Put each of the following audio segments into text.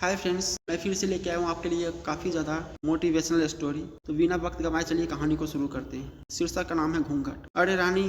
Hi friends, मैं फिर से लेके आया हूँ आपके लिए काफ़ी ज़्यादा मोटिवेशनल स्टोरी। तो बिना वक्त गंवाए चलिए कहानी को शुरू करते हैं। शीर्षक का नाम है घूंघट। अरे रानी,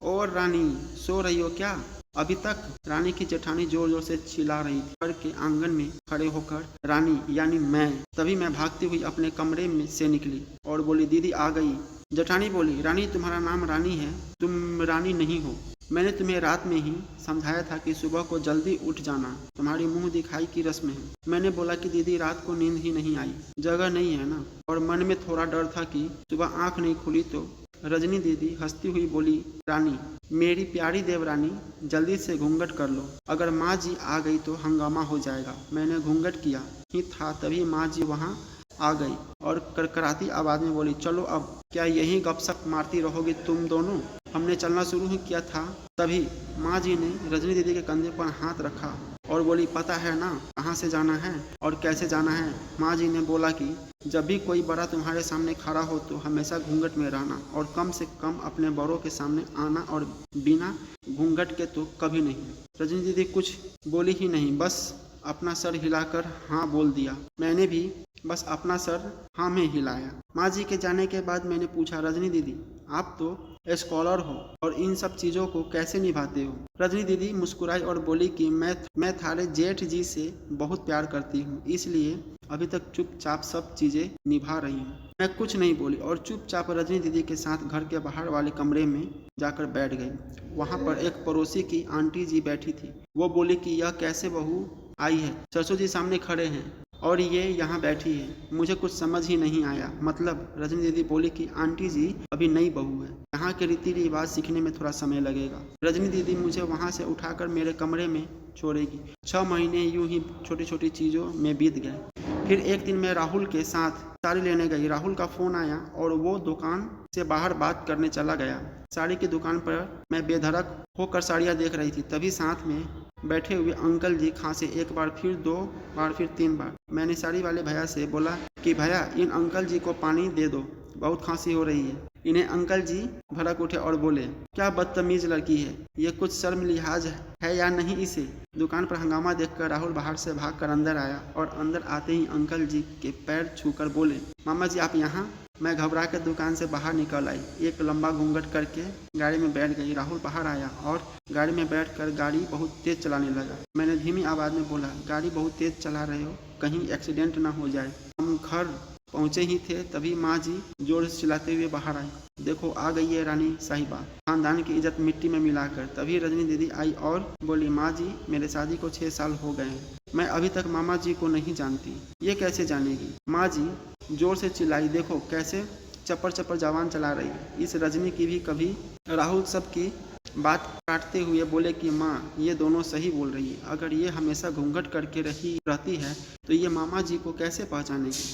और रानी, सो रही हो क्या? अभी तक? रानी की जेठानी जोर जोर से चिल्ला रही थी। घर के आंगन में खड़े होकर रानी यानी मैं, तभी मैं भागती हुई अपने कमरे में से निकली और बोली, दीदी आ गई। जेठानी बोली, रानी तुम्हारा नाम रानी है, तुम रानी नहीं हो। मैंने तुम्हें रात में ही समझाया था कि सुबह को जल्दी उठ जाना, तुम्हारी मुंह दिखाई की रस्म है। मैंने बोला कि दीदी रात को नींद ही नहीं आई, जगह नहीं है ना। और मन में थोड़ा डर था कि सुबह आंख नहीं खुली तो। रजनी दीदी हंसती हुई बोली, रानी, मेरी प्यारी देवरानी, जल्दी से घूंघट कर लो, अगर माँ जी आ गई तो हंगामा हो जाएगा। मैंने घूंघट किया ही था तभी माँ जी वहाँ आ गई और करकराती आवाज में बोली, चलो अब क्या यही गपशप मारती रहोगी तुम दोनों? हमने चलना शुरू ही किया था तभी माँ जी ने रजनी दीदी के कंधे पर हाथ रखा और बोली, पता है ना कहाँ से जाना है और कैसे जाना है? माँ जी ने बोला कि जब भी कोई बड़ा तुम्हारे सामने खड़ा हो तो हमेशा घूंघट में रहना और कम से कम अपने बड़ों के सामने आना, और बिना घूंघट के तो कभी नहीं। रजनी दीदी कुछ बोली ही नहीं, बस अपना सर हिलाकर हाँ बोल दिया। मैंने भी बस अपना सर हाँ में हिलाया। माँ जी के जाने के बाद मैंने पूछा, रजनी दीदी आप तो स्कॉलर हो और इन सब चीज़ों को कैसे निभाते हो? रजनी दीदी मुस्कुराई और बोली कि मैं थारे जेठ जी से बहुत प्यार करती हूँ, इसलिए अभी तक चुपचाप सब चीज़ें निभा रही हूँ। मैं कुछ नहीं बोली और चुपचाप रजनी दीदी के साथ घर के बाहर वाले कमरे में जाकर बैठ गई। वहाँ पर एक पड़ोसी की आंटी जी बैठी थी। वो बोली कि यह कैसे बहू आई है? ससुर जी सामने खड़े हैं और ये यहाँ बैठी है, मुझे कुछ समझ ही नहीं आया। मतलब? रजनी दीदी बोली कि आंटी जी अभी नई बहू है, यहाँ के रीति रिवाज सीखने में थोड़ा समय लगेगा। रजनी दीदी मुझे वहाँ से उठाकर मेरे कमरे में छोड़ेगी। 6 महीने यूं ही छोटी छोटी चीज़ों में बीत गए। फिर एक दिन मैं राहुल के साथ साड़ी लेने गई। राहुल का फ़ोन आया और वो दुकान से बाहर बात करने चला गया। साड़ी की दुकान पर मैं बेधड़क होकर साड़ियाँ देख रही थी, तभी साथ में बैठे हुए अंकल जी खांसे, एक बार, फिर 2 बार, फिर 3 बार। मैंने साड़ी वाले भैया से बोला कि भैया इन अंकल जी को पानी दे दो, बहुत खांसी हो रही है। इन्हें अंकल जी भड़क उठे और बोले, क्या बदतमीज लड़की है, ये कुछ शर्म लिहाज है या नहीं इसे? दुकान पर हंगामा देखकर राहुल बाहर से भागकर अंदर आया और अंदर आते ही अंकल जी के पैर छूकर बोले, मामा जी आप यहाँ? मैं घबरा कर दुकान से बाहर निकल आई, एक लंबा घूंघट करके गाड़ी में बैठ गई। राहुल बाहर आया और गाड़ी में बैठकर गाड़ी बहुत तेज चलाने लगा। मैंने धीमी आवाज में बोला, गाड़ी बहुत तेज चला रहे हो, कहीं एक्सीडेंट ना हो जाए। हम घर पहुंचे ही थे तभी माँ जी जोर से चिल्लाते हुए बाहर आई, देखो आ गई है रानी साहिबा, खानदान की इज्जत मिट्टी में मिलाकर। तभी रजनी दीदी आई और बोली, माँ जी मेरे शादी को 6 साल हो गए हैं, मैं अभी तक मामा जी को नहीं जानती। ये कैसे जानेगी? माँ जी जोर से चिल्लाई, देखो कैसे चप्पर चप्पर जवान चला रही है। इस रजनी की भी कभी। राहुल सबकी बात काटते हुए बोले कि माँ ये दोनों सही बोल रही है, अगर ये हमेशा घूंघट करके रहती है तो ये मामा जी को कैसे पहचानेगी?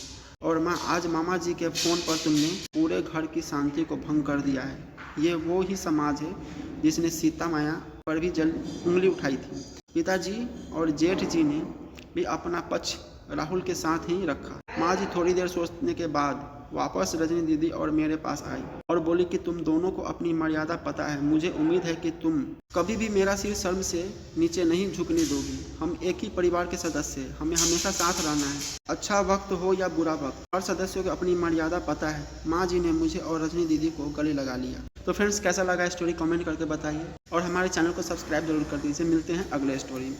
और माँ आज मामा जी के फ़ोन पर तुमने पूरे घर की शांति को भंग कर दिया है। ये वो ही समाज है जिसने सीता माया पर भी उंगली उठाई थी। पिताजी और जेठ जी ने भी अपना पक्ष राहुल के साथ ही रखा। माँ जी थोड़ी देर सोचने के बाद वापस रजनी दीदी और मेरे पास आई और बोली कि तुम दोनों को अपनी मर्यादा पता है, मुझे उम्मीद है कि तुम कभी भी मेरा सिर शर्म से नीचे नहीं झुकने दोगी। हम एक ही परिवार के सदस्य हैं, हमें हमेशा साथ रहना है, अच्छा वक्त हो या बुरा वक्त, हर सदस्यों को अपनी मर्यादा पता है। माँ जी ने मुझे और रजनी दीदी को गले लगा लिया। तो फ्रेंड्स, कैसा लगा स्टोरी कमेंट करके बताइए और हमारे चैनल को सब्सक्राइब जरूर कर दीजिए। मिलते हैं अगले स्टोरी में।